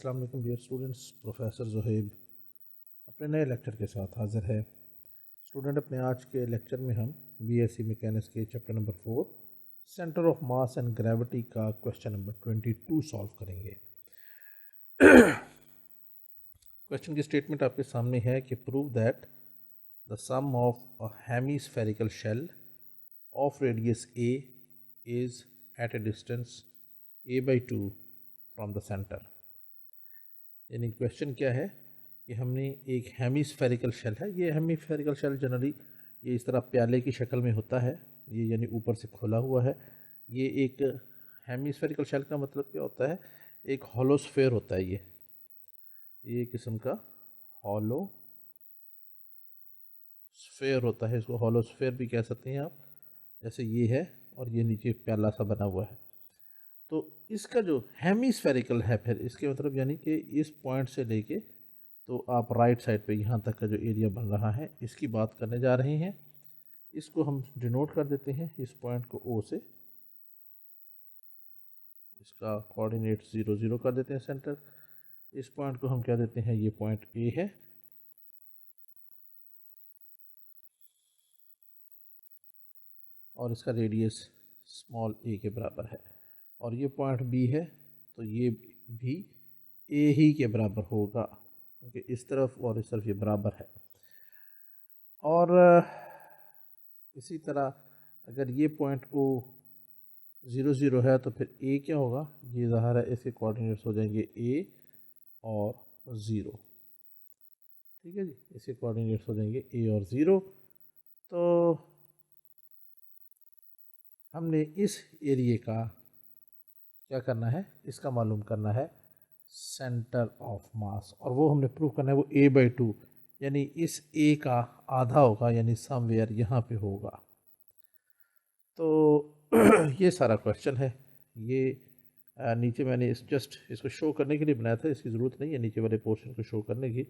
अस्सलाम वालेकुम dear students. Professor Zuhaib अपने नए लेक्चर के साथ हाज़िर है। स्टूडेंट, अपने आज के लेक्चर में हम बीएससी मैकेनिक्स के chapter number 4 centre of mass and gravity का क्वेश्चन नंबर 22 सॉल्व करेंगे। क्वेश्चन की स्टेटमेंट आपके सामने है कि prove that the sum of a hemispherical shell of radius a is at a distance a/2 from the centre. यानी question क्या है कि हमने एक हेमीस्फेरिकल शेल है। ये हेमीस्फेरिकल शेल जनरली ये इस तरह प्याले की शक्ल में होता है, ये यानी ऊपर से खुला हुआ है। ये एक हेमीस्फेरिकल शेल का मतलब क्या होता है, एक हॉलो स्फेयर होता है। ये किस्म का हॉलो स्फेयर होता है, इसको हॉलो स्फेयर भी कह सकते हैं आप। जैसे ये है और ये नीचे प्याला सा बना हुआ है। तो इसका जो हेमीस्फेरिकल है, फिर इसके मतलब यानी कि इस पॉइंट से लेके तो आप राइट साइड पे यहाँ तक का जो एरिया बन रहा है इसकी बात करने जा रहे हैं। इसको हम डिनोट कर देते हैं, इस पॉइंट को ओ से, इसका कोऑर्डिनेट 0 0 कर देते हैं सेंटर। इस पॉइंट को हम क्या देते हैं, ये पॉइंट ए है, और इसका रेडियस स्मॉल ए के बराबर है। और ये पॉइंट बी है, तो ये भी ए ही के बराबर होगा, क्योंकि इस तरफ और इस तरफ ये बराबर है। और इसी तरह अगर ये पॉइंट ओ 0 0 है तो फिर ए क्या होगा, ये ज़ाहिर है इसके कोऑर्डिनेट्स हो जाएंगे ए और 0। ठीक है जी, इसके कोऑर्डिनेट्स हो जाएंगे ए और 0। तो हमने इस एरिए का क्या करना है, इसका मालूम करना है सेंटर ऑफ मास, और वो हमने प्रूव करना है वो a/2, यानी इस a का आधा होगा, यानी समवेयर यहाँ पे होगा। तो ये सारा क्वेश्चन है। ये नीचे मैंने जस्ट इसको शो करने के लिए बनाया था, इसकी ज़रूरत नहीं है नीचे वाले पोर्शन को शो करने की,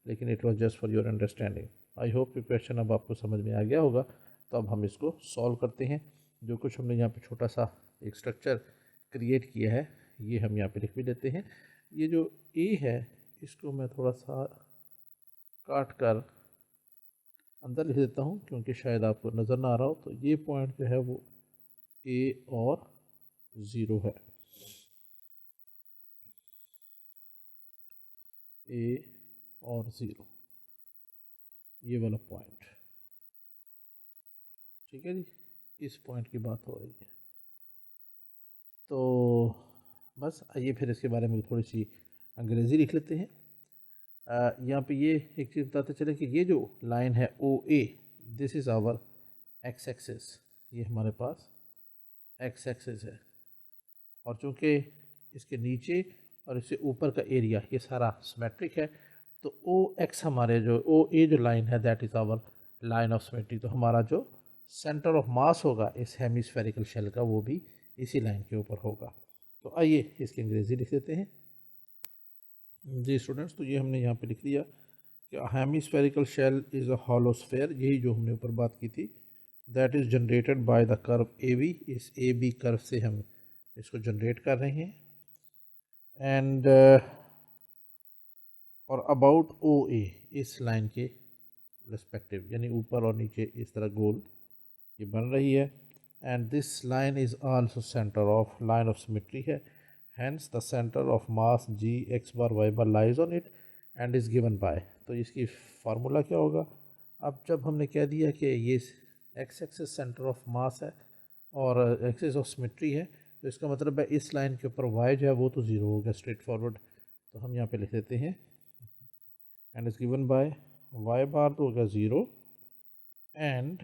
लेकिन it was just for your understanding. I hope कि क्वेश्चन अब आपको समझ में आ गया होगा। तो अब हम इसको सॉल्व करते हैं। जो कुछ हमने यहाँ पे छोटा सा एक स्ट्रक्चर क्रिएट किया है, ये हम यहाँ पे लिख भी देते हैं। ये जो ए है इसको मैं थोड़ा सा काट कर अंदर लिख देता हूँ, क्योंकि शायद आपको नज़र ना आ रहा हो। तो ये पॉइंट जो है वो ए और 0 है, ए और 0, ये वाला पॉइंट। ठीक है जी, इस पॉइंट की बात हो रही है। तो बस आइए फिर इसके बारे में थोड़ी सी अंग्रेज़ी लिख लेते हैं। यहाँ पे ये एक चीज़ बताते चले कि ये जो लाइन है O A, this is our X X. ये हमारे पास एक्स एक्सिस है, और चूँकि इसके नीचे और इससे ऊपर का एरिया ये सारा सिमेट्रिक है, तो ओ एक्स हमारे जो ओ ए जो लाइन है that is our line of symmetry. तो हमारा जो सेंटर ऑफ मास होगा इस हेमीस्फेरिकल शेल का, वो भी इसी लाइन के ऊपर होगा। तो आइए इसकी अंग्रेज़ी लिख देते हैं जी स्टूडेंट्स। तो ये हमने यहाँ पे लिख दिया कि hemispherical shell is a hollow sphere, यही जो हमने ऊपर बात की थी, that is generated by the curve A B. इस ए बी कर्व से हम इसको जनरेट कर रहे हैं। एंड और अबाउट ओ ए, इस लाइन के रिस्पेक्टिव, यानी ऊपर और नीचे इस तरह गोल ये बन रही है। And this line is also centre of line of symmetry है। Hence the centre of mass G X bar Y bar lies on it and is given by. तो इसकी फार्मूला क्या होगा, अब जब हमने कह दिया कि ये एक्स एक्सिस सेंटर ऑफ मास है और एक्सिस ऑफ सिमेट्री है, तो इसका मतलब है इस लाइन के ऊपर वाई जो है वो तो 0 हो गया स्ट्रेट फॉरवर्ड। तो हम यहाँ पे लिख देते हैं and is given by Y bar तो होगा 0 एंड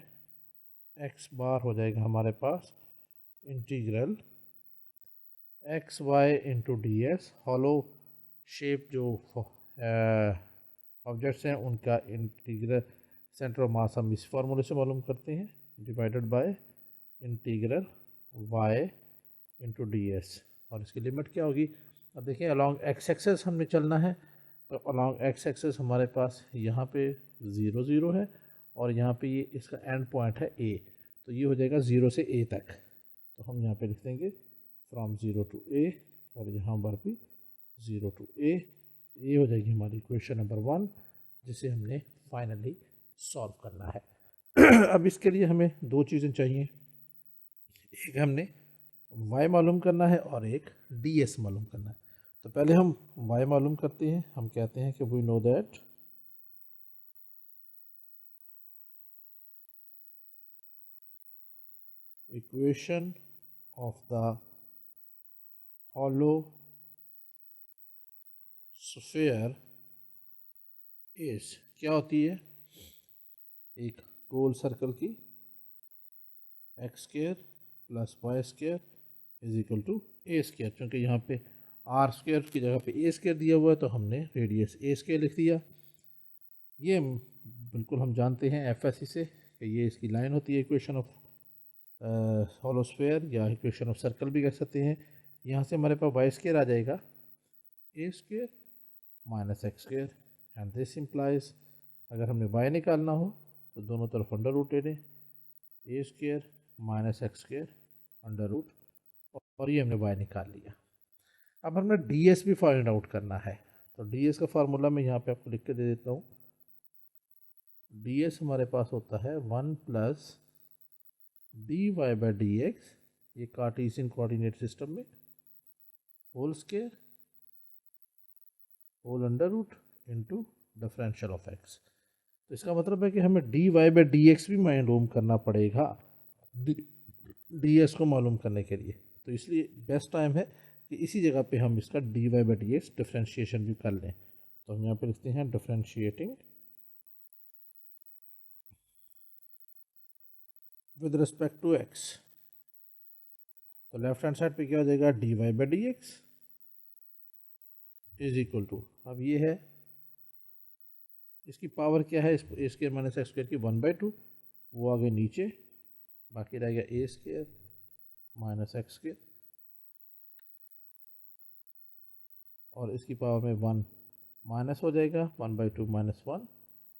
एक्स बार हो जाएगा हमारे पास integral X Y into D S. Hollow shape जो ऑब्जेक्ट्स हैं उनका इंटीग्रल सेंटर ऑफ मास हम इस फार्मूले से मालूम करते हैं, divided by integral y into D s. और इसकी लिमिट क्या होगी, अब देखिए अलॉन्ग एक्स एक्सेस हमने चलना है, तो अलॉन्ग एक्स एक्सेस हमारे पास यहाँ पे 0 0 है, और यहाँ पे ये इसका एंड पॉइंट है ए, तो ये हो जाएगा 0 से ए तक। तो हम यहाँ पे लिख देंगे फ्रॉम 0 टू ए, और यहाँ पर भी 0 to a। ये हो जाएगी हमारी इक्वेशन नंबर 1, जिसे हमने फाइनली सॉल्व करना है। अब इसके लिए हमें दो चीज़ें चाहिए, एक हमने y मालूम करना है और एक ds मालूम करना है। तो पहले हम y मालूम करते हैं। हम कहते हैं कि we know that equation of the hollow sphere is, क्या होती है, एक गोल सर्कल की x square plus y square is equal to a square. क्योंकि यहाँ पे आर स्क्र की जगह पे ए स्क्र दिया हुआ है तो हमने रेडियस ए स्क्र लिख दिया। ये बिल्कुल हम जानते हैं एफएससी से कि ये इसकी लाइन होती है इक्वेशन ऑफ हॉलो स्फीयर, या इक्वेशन ऑफ सर्कल भी कह सकते हैं। यहाँ से हमारे पास वाई स्क्र आ जाएगा A square minus x square, and this implies, अगर हमने y निकालना हो तो दोनों तरफ अंडर रूट ले लें, A square minus x square under root, और ये हमने y निकाल लिया। अब हमने ds भी फाइंड आउट करना है। तो ds का फार्मूला मैं यहाँ पे आपको लिख के दे देता हूँ। ds हमारे पास होता है 1 प्लस dy बाई dx, ये कार्टेशियन कोऑर्डिनेट सिस्टम में, whole square whole under root into differential of x। तो इसका मतलब है कि हमें dy बाई dx भी मालूम करना पड़ेगा ds को मालूम करने के लिए। तो इसलिए बेस्ट टाइम है कि इसी जगह पे हम इसका dy बाई dx डिफरेंशिएशन भी कर लें। तो हम यहाँ पे लिखते हैं differentiating with respect to x। तो लेफ्ट हैंड साइड पे क्या हो जाएगा, dy by dx is equal to, अब ये है, इसकी पावर क्या है, a square minus x square की 1/2, वो आगे नीचे, बाकी रह गया a square minus x square, और इसकी पावर में 1 माइनस हो जाएगा, 1/2 माइनस 1,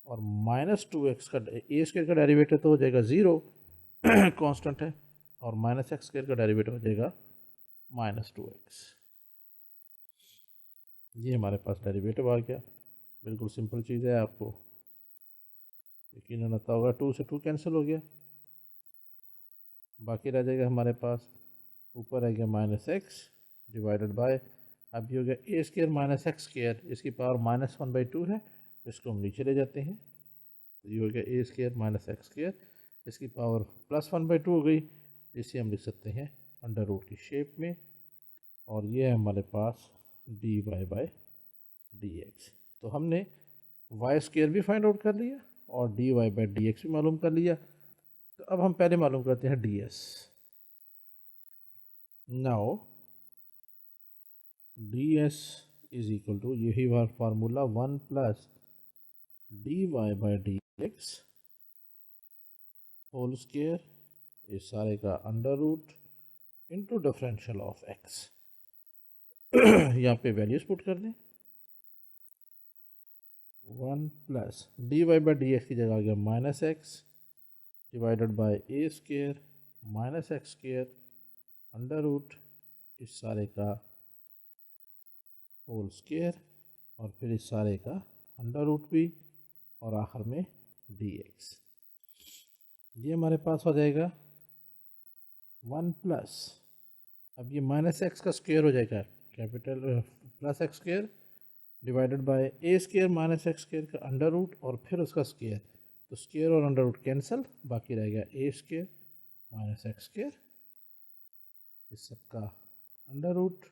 और माइनस 2x का ए स्क्र का डेरिवेटिव तो हो जाएगा 0 कांस्टेंट है, और माइनस एक्स स्क्र का डेरिवेटिव हो जाएगा माइनस 2x। ये हमारे पास डेरिवेटिव आ गया। बिल्कुल सिंपल चीज़ है, आपको यकीन आता होगा। 2 से 2 कैंसिल हो गया, बाकी रह जाएगा हमारे पास, ऊपर रह गया माइनस एक्स डिवाइडेड बाय, अब ये हो गया a square minus x square, इसकी पावर माइनस 1/2 है, इसको हम नीचे ले जाते हैं, तो ये हो गया a square minus x square, इसकी पावर प्लस 1/2 हो गई, इसे हम लिख सकते हैं अंडर रूट की शेप में, और ये है हमारे पास dy बाई dx। तो हमने वाई स्क्र भी फाइंड आउट कर लिया और dy बाई dx भी मालूम कर लिया। तो अब हम पहले मालूम करते हैं ds। Now ds is equal to, यही formula 1 plus dy by dx whole square, इस सारे का under root into differential of x। यहाँ पे वैल्यूज पुट कर दें, 1 प्लस dy बाई dx की जगह आ गया minus x divided by a square minus x square under root इस सारे का होल स्क्वायर, और फिर इस सारे का अंडर रूट भी, और आखिर में dx। ये हमारे पास हो जाएगा 1 प्लस, अब ये माइनस एक्स का स्क्वायर हो जाएगा, capital plus X square divided by A square minus X square का अंडर रूट और फिर उसका स्क्वायर, तो स्क्वायर और अंडर रूट कैंसिल, बाकी रहेगा ए स्क्वायर माइनस एक्स स्क्वायर, इस सब का अंडर रूट,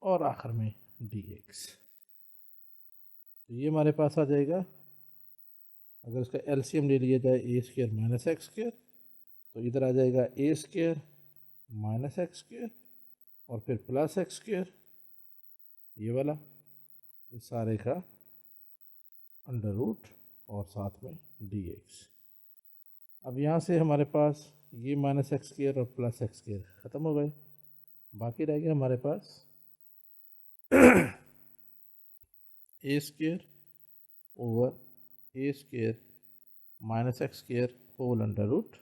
और आखिर में dx। तो ये हमारे पास आ जाएगा, अगर इसका एलसीएम ले लिया जाए ए स्क्वायर माइनस एक्स स्क्वायर, तो इधर आ जाएगा A square minus X square और फिर प्लस एक्स स्क्वायर, ये वाला, इस सारे का अंडर रूट और साथ में dx। अब यहाँ से हमारे पास ये माइनस एक्स स्क्वायर और प्लस एक्स स्क्वायर ख़त्म हो गए, बाकी रह गया हमारे पास A square over A square minus X square whole under root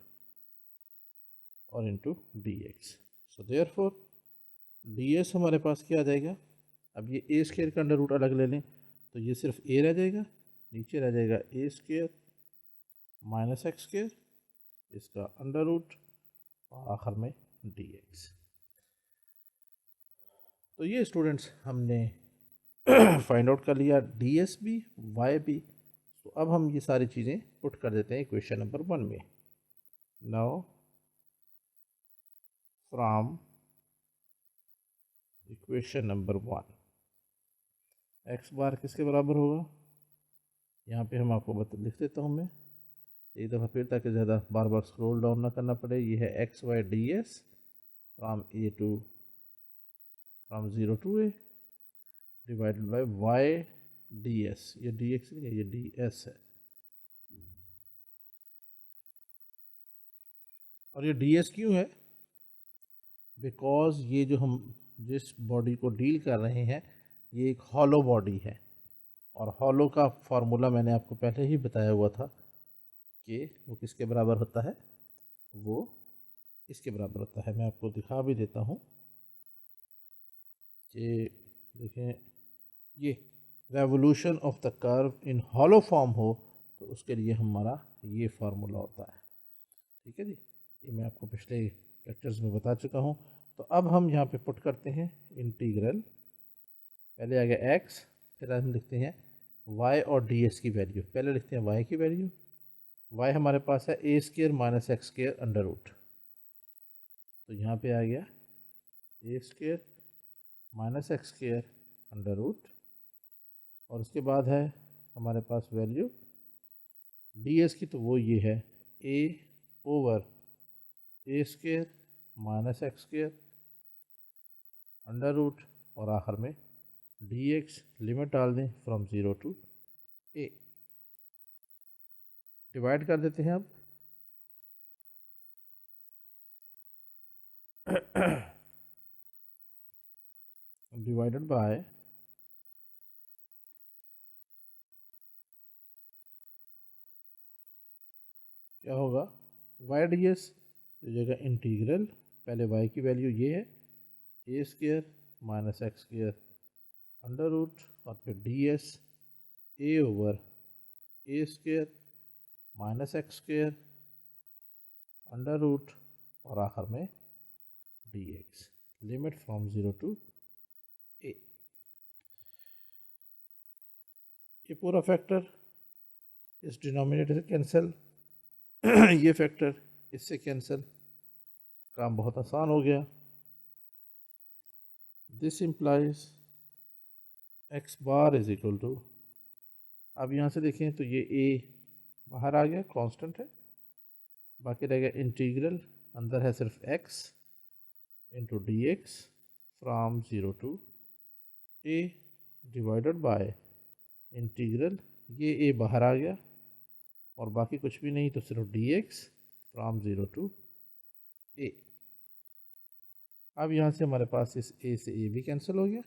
और into dx। So therefore ds हमारे पास क्या आ जाएगा, अब ये ए स्क्वायर का अंडर रूट अलग ले लें तो ये सिर्फ ए रह जाएगा, नीचे रह जाएगा A square minus X square, इसका अंडर रूट और आखिर में डी एक्स। तो ये स्टूडेंट्स हमने फाइंड आउट कर लिया डी एस भी वाई भी। तो अब हम ये सारी चीज़ें पुट कर देते हैं इक्वेशन नंबर 1 में। Now from equation number 1 X bar किसके बराबर होगा, यहाँ पे हम आपको लिख देता हूँ मैं एक दफ़ा फिर, ताकि ज़्यादा बार बार स्क्रॉल डाउन ना करना पड़े। ये है x y d s from a to from 0 to a divided by y d s, ये डी एक्स नहीं है, ये डी एस है। और ये डी एस क्यों है, बिकॉज ये जो हम जिस बॉडी को डील कर रहे हैं ये एक हॉलो बॉडी है, और हॉलो का फार्मूला मैंने आपको पहले ही बताया हुआ था कि वो किसके बराबर होता है, वो इसके बराबर होता है। मैं आपको दिखा भी देता हूँ कि देखें, ये revolution of the curve in hollow form हो तो उसके लिए हमारा ये फार्मूला होता है। ठीक है जी, ये मैं आपको पिछले लेक्चर्स में बता चुका हूँ। तो अब हम यहाँ पे पुट करते हैं इंटीग्रल, पहले आ गया एक्स, फिर हम लिखते हैं वाई और डी एस की वैल्यू। पहले लिखते हैं वाई की वैल्यू, वाई हमारे पास है A square minus X square under root, तो यहाँ पे आ गया A square minus X square under root, और उसके बाद है हमारे पास वैल्यू डी एस की, तो वो ये है A over A square minus X square under root, और आखिर में डी एक्स, लिमिट डाल दें फ्रॉम 0 टू ए। डिवाइड कर देते हैं अब डिवाइडेड बाय क्या होगा, वाई डी एस तो जगह इंटीग्रल, पहले वाई की वैल्यू ये है A square minus X square under root, और फिर D S A over A square minus X square under root, और आखिर में D X, limit from 0 to A. ये पूरा फैक्टर इस डिनोमिनेटर से कैंसिल ये फैक्टर इससे कैंसिल, काम बहुत आसान हो गया। This implies x bar is equal to, अब यहाँ से देखें तो ये ए बाहर आ गया, कांस्टेंट है, बाकी रह गया इंटीग्रल, अंदर है सिर्फ x into d x from 0 to a divided by integral, ये ए बाहर आ गया और बाकी कुछ भी नहीं, तो सिर्फ डी एक्स फ्राम 0 टू ए। अब यहाँ से हमारे पास इस ए से ए भी कैंसिल हो गया,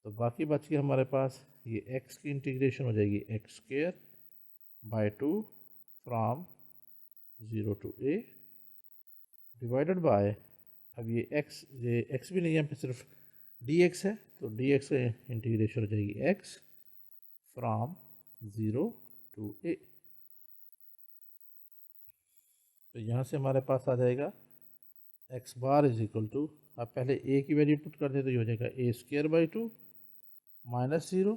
तो बाकी बच गया हमारे पास ये एक्स की इंटीग्रेशन हो जाएगी x square by 2 from 0 to a divided by, अब ये एक्स भी नहीं है, यहाँ पे सिर्फ डी एक्स है, तो डी एक्स का इंटीग्रेशन हो जाएगी एक्स फ्राम 0 टू ए। तो यहाँ से हमारे पास आ जाएगा x bar is equal to, अब पहले ए की वैल्यू पुट कर दें तो ये हो जाएगा A square by 2 minus 0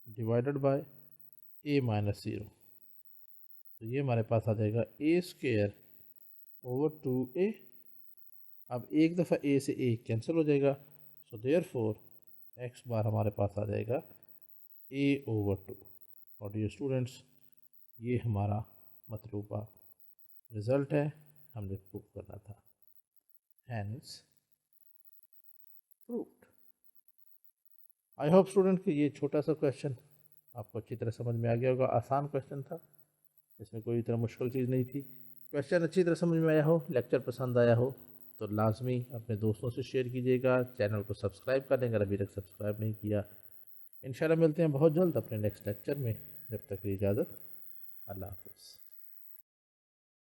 divided by A minus 0, तो ये हमारे पास आ जाएगा ए स्क्वायर ओवर 2a। अब एक दफ़ा ए से ए कैंसिल हो जाएगा, सो देयरफॉर एक्स बार हमारे पास आ जाएगा ए ओवर 2। और डियर स्टूडेंट्स, ये हमारा मतलूबा रिज़ल्ट है, हमने प्रूव करना था, hence proved. I hope student कि ये छोटा सा क्वेश्चन आपको अच्छी तरह समझ में आ गया होगा। आसान क्वेश्चन था, इसमें कोई इतना मुश्किल चीज़ नहीं थी। क्वेश्चन अच्छी तरह समझ में आया हो, लेक्चर पसंद आया हो तो लाजमी अपने दोस्तों से शेयर कीजिएगा। चैनल को सब्सक्राइब कर लें अगर अभी तक सब्सक्राइब नहीं किया। इंशाल्लाह मिलते हैं बहुत जल्द अपने नेक्स्ट लेक्चर में, जब तक की इजाज़त, अल्लाह हाफ़िज़।